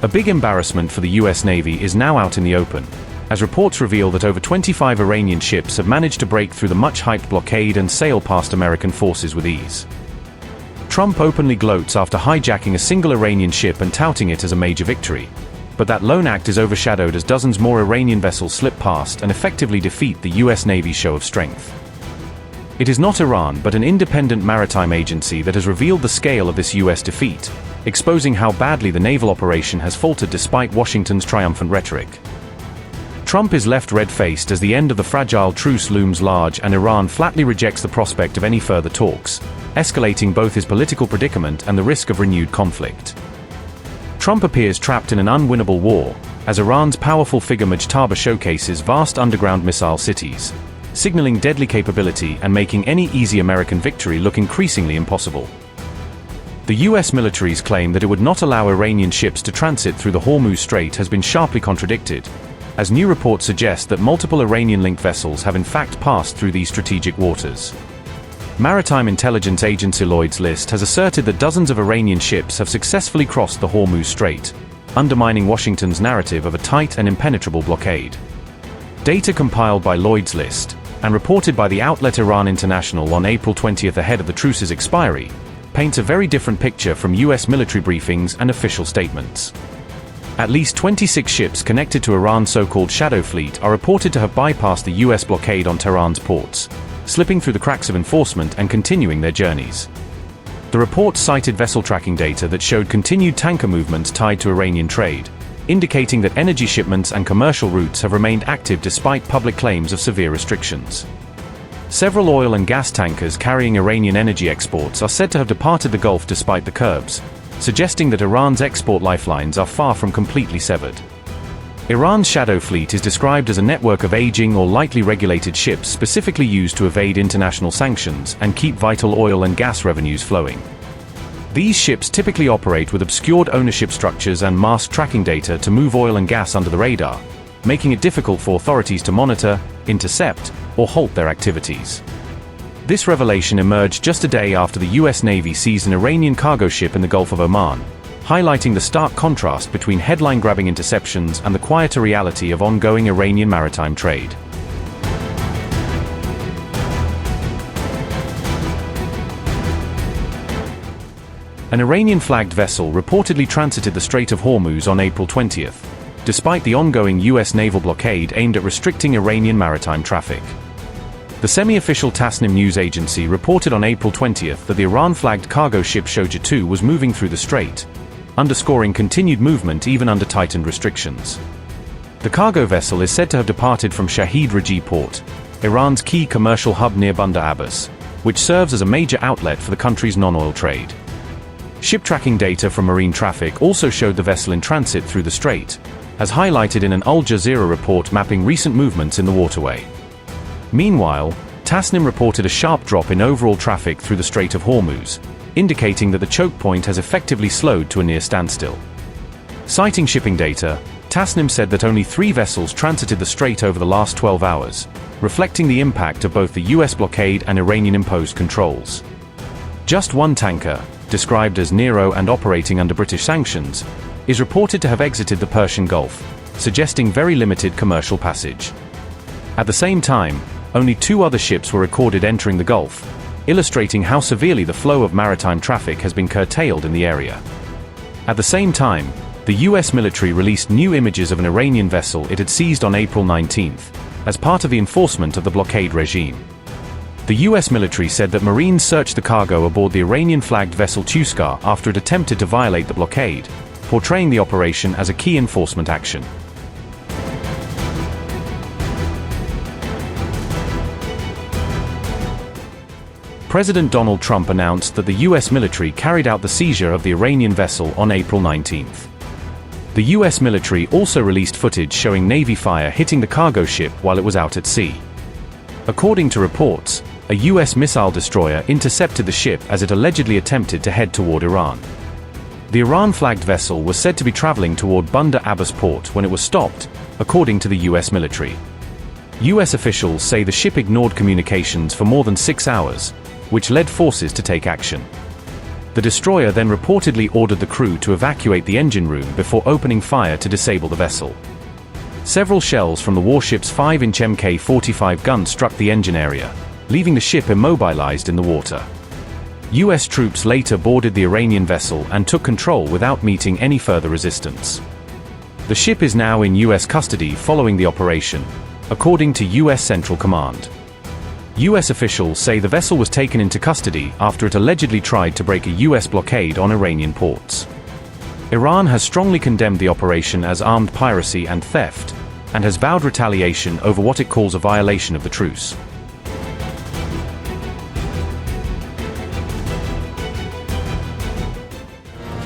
A big embarrassment for the US Navy is now out in the open, as reports reveal that over 25 Iranian ships have managed to break through the much-hyped blockade and sail past American forces with ease. Trump openly gloats after hijacking a single Iranian ship and touting it as a major victory, but that lone act is overshadowed as dozens more Iranian vessels slip past and effectively defeat the US Navy's show of strength. It is not Iran but an independent maritime agency that has revealed the scale of this US defeat, exposing how badly the naval operation has faltered despite Washington's triumphant rhetoric. Trump is left red-faced as the end of the fragile truce looms large and Iran flatly rejects the prospect of any further talks, escalating both his political predicament and the risk of renewed conflict. Trump appears trapped in an unwinnable war, as Iran's powerful figure Mujtaba showcases vast underground missile cities, signaling deadly capability and making any easy American victory look increasingly impossible. The US military's claim that it would not allow Iranian ships to transit through the Hormuz Strait has been sharply contradicted, as new reports suggest that multiple Iranian-linked vessels have in fact passed through these strategic waters. Maritime intelligence agency Lloyd's list has asserted that dozens of Iranian ships have successfully crossed the Hormuz Strait, undermining Washington's narrative of a tight and impenetrable blockade. Data compiled by Lloyd's list, and reported by the outlet Iran International on April 20 ahead of the truce's expiry, paints a very different picture from US military briefings and official statements. At least 26 ships connected to Iran's so-called Shadow Fleet are reported to have bypassed the US blockade on Tehran's ports, slipping through the cracks of enforcement and continuing their journeys. The report cited vessel tracking data that showed continued tanker movements tied to Iranian trade, indicating that energy shipments and commercial routes have remained active despite public claims of severe restrictions. Several oil and gas tankers carrying Iranian energy exports are said to have departed the Gulf despite the curbs, suggesting that Iran's export lifelines are far from completely severed. Iran's Shadow Fleet is described as a network of aging or lightly regulated ships specifically used to evade international sanctions and keep vital oil and gas revenues flowing. These ships typically operate with obscured ownership structures and masked tracking data to move oil and gas under the radar, making it difficult for authorities to monitor, intercept, or halt their activities. This revelation emerged just a day after the US Navy seized an Iranian cargo ship in the Gulf of Oman, highlighting the stark contrast between headline-grabbing interceptions and the quieter reality of ongoing Iranian maritime trade. An Iranian-flagged vessel reportedly transited the Strait of Hormuz on April 20, despite the ongoing US naval blockade aimed at restricting Iranian maritime traffic. The semi-official Tasnim news agency reported on April 20 that the Iran-flagged cargo ship Seizure 2 was moving through the strait, underscoring continued movement even under tightened restrictions. The cargo vessel is said to have departed from Shahid Raji port, Iran's key commercial hub near Bandar Abbas, which serves as a major outlet for the country's non-oil trade. Ship tracking data from marine traffic also showed the vessel in transit through the strait, as highlighted in an Al Jazeera report mapping recent movements in the waterway. Meanwhile, Tasnim reported a sharp drop in overall traffic through the Strait of Hormuz, indicating that the choke point has effectively slowed to a near standstill. Citing shipping data, Tasnim said that only 3 vessels transited the strait over the last 12 hours, reflecting the impact of both the US blockade and Iranian-imposed controls. Just one tanker, described as Nero and operating under British sanctions, is reported to have exited the Persian Gulf, suggesting very limited commercial passage. At the same time, only 2 other ships were recorded entering the Gulf, illustrating how severely the flow of maritime traffic has been curtailed in the area. At the same time, the US military released new images of an Iranian vessel it had seized on April 19, as part of the enforcement of the blockade regime. The US military said that Marines searched the cargo aboard the Iranian-flagged vessel Touska after it attempted to violate the blockade, portraying the operation as a key enforcement action. President Donald Trump announced that the US military carried out the seizure of the Iranian vessel on April 19. The US military also released footage showing Navy fire hitting the cargo ship while it was out at sea. According to reports, a US missile destroyer intercepted the ship as it allegedly attempted to head toward Iran. The Iran-flagged vessel was said to be traveling toward Bandar Abbas port when it was stopped, according to the US military. US officials say the ship ignored communications for more than 6 hours, which led forces to take action. The destroyer then reportedly ordered the crew to evacuate the engine room before opening fire to disable the vessel. Several shells from the warship's 5-inch Mk-45 gun struck the engine area, leaving the ship immobilized in the water. US troops later boarded the Iranian vessel and took control without meeting any further resistance. The ship is now in US custody following the operation, according to US Central Command. US officials say the vessel was taken into custody after it allegedly tried to break a US blockade on Iranian ports. Iran has strongly condemned the operation as armed piracy and theft, and has vowed retaliation over what it calls a violation of the truce.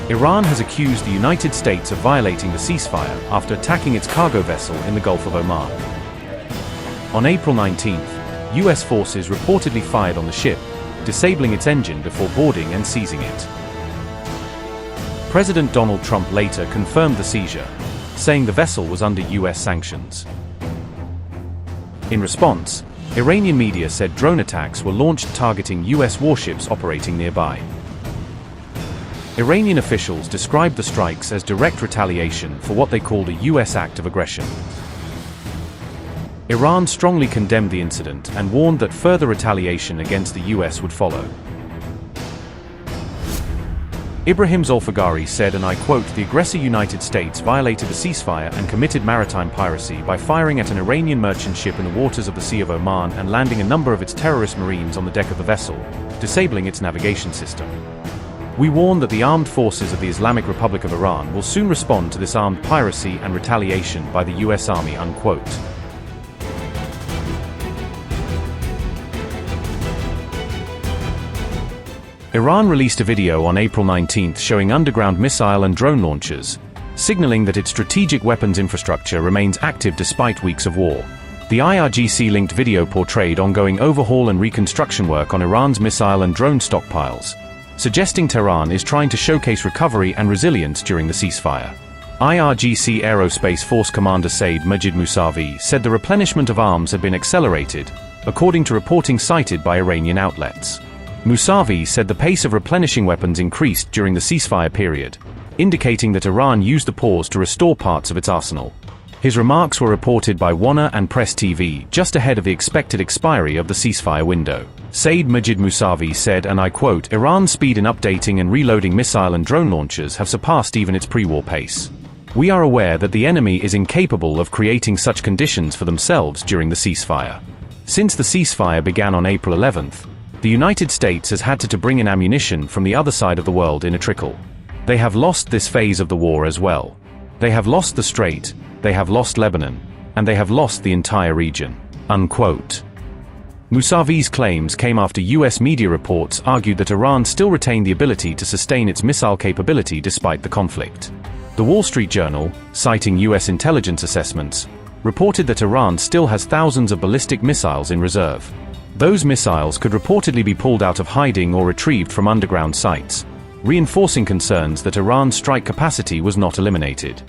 Iran has accused the United States of violating the ceasefire after attacking its cargo vessel in the Gulf of Oman. On April 19th, US forces reportedly fired on the ship, disabling its engine before boarding and seizing it. President Donald Trump later confirmed the seizure, saying the vessel was under US sanctions. In response, Iranian media said drone attacks were launched targeting US warships operating nearby. Iranian officials described the strikes as direct retaliation for what they called a US act of aggression. Iran strongly condemned the incident and warned that further retaliation against the US would follow. Ibrahim Zulfiqari said, and I quote, "The aggressor United States violated the ceasefire and committed maritime piracy by firing at an Iranian merchant ship in the waters of the Sea of Oman and landing a number of its terrorist marines on the deck of the vessel, disabling its navigation system. We warn that the armed forces of the Islamic Republic of Iran will soon respond to this armed piracy and retaliation by the US Army," unquote. Iran released a video on April 19th showing underground missile and drone launchers, signaling that its strategic weapons infrastructure remains active despite weeks of war. The IRGC-linked video portrayed ongoing overhaul and reconstruction work on Iran's missile and drone stockpiles, suggesting Tehran is trying to showcase recovery and resilience during the ceasefire. IRGC Aerospace Force Commander Said Majid Mousavi said the replenishment of arms had been accelerated, according to reporting cited by Iranian outlets. Mousavi said the pace of replenishing weapons increased during the ceasefire period, indicating that Iran used the pause to restore parts of its arsenal. His remarks were reported by WANA and Press TV just ahead of the expected expiry of the ceasefire window. Said Majid Mousavi said, and I quote, "Iran's speed in updating and reloading missile and drone launchers have surpassed even its pre-war pace. We are aware that the enemy is incapable of creating such conditions for themselves during the ceasefire. Since the ceasefire began on April 11th, the United States has had to bring in ammunition from the other side of the world in a trickle. They have lost this phase of the war as well. They have lost the Strait, they have lost Lebanon, and they have lost the entire region," unquote. Mousavi's claims came after US media reports argued that Iran still retained the ability to sustain its missile capability despite the conflict. The Wall Street Journal, citing US intelligence assessments, reported that Iran still has thousands of ballistic missiles in reserve. Those missiles could reportedly be pulled out of hiding or retrieved from underground sites, reinforcing concerns that Iran's strike capacity was not eliminated.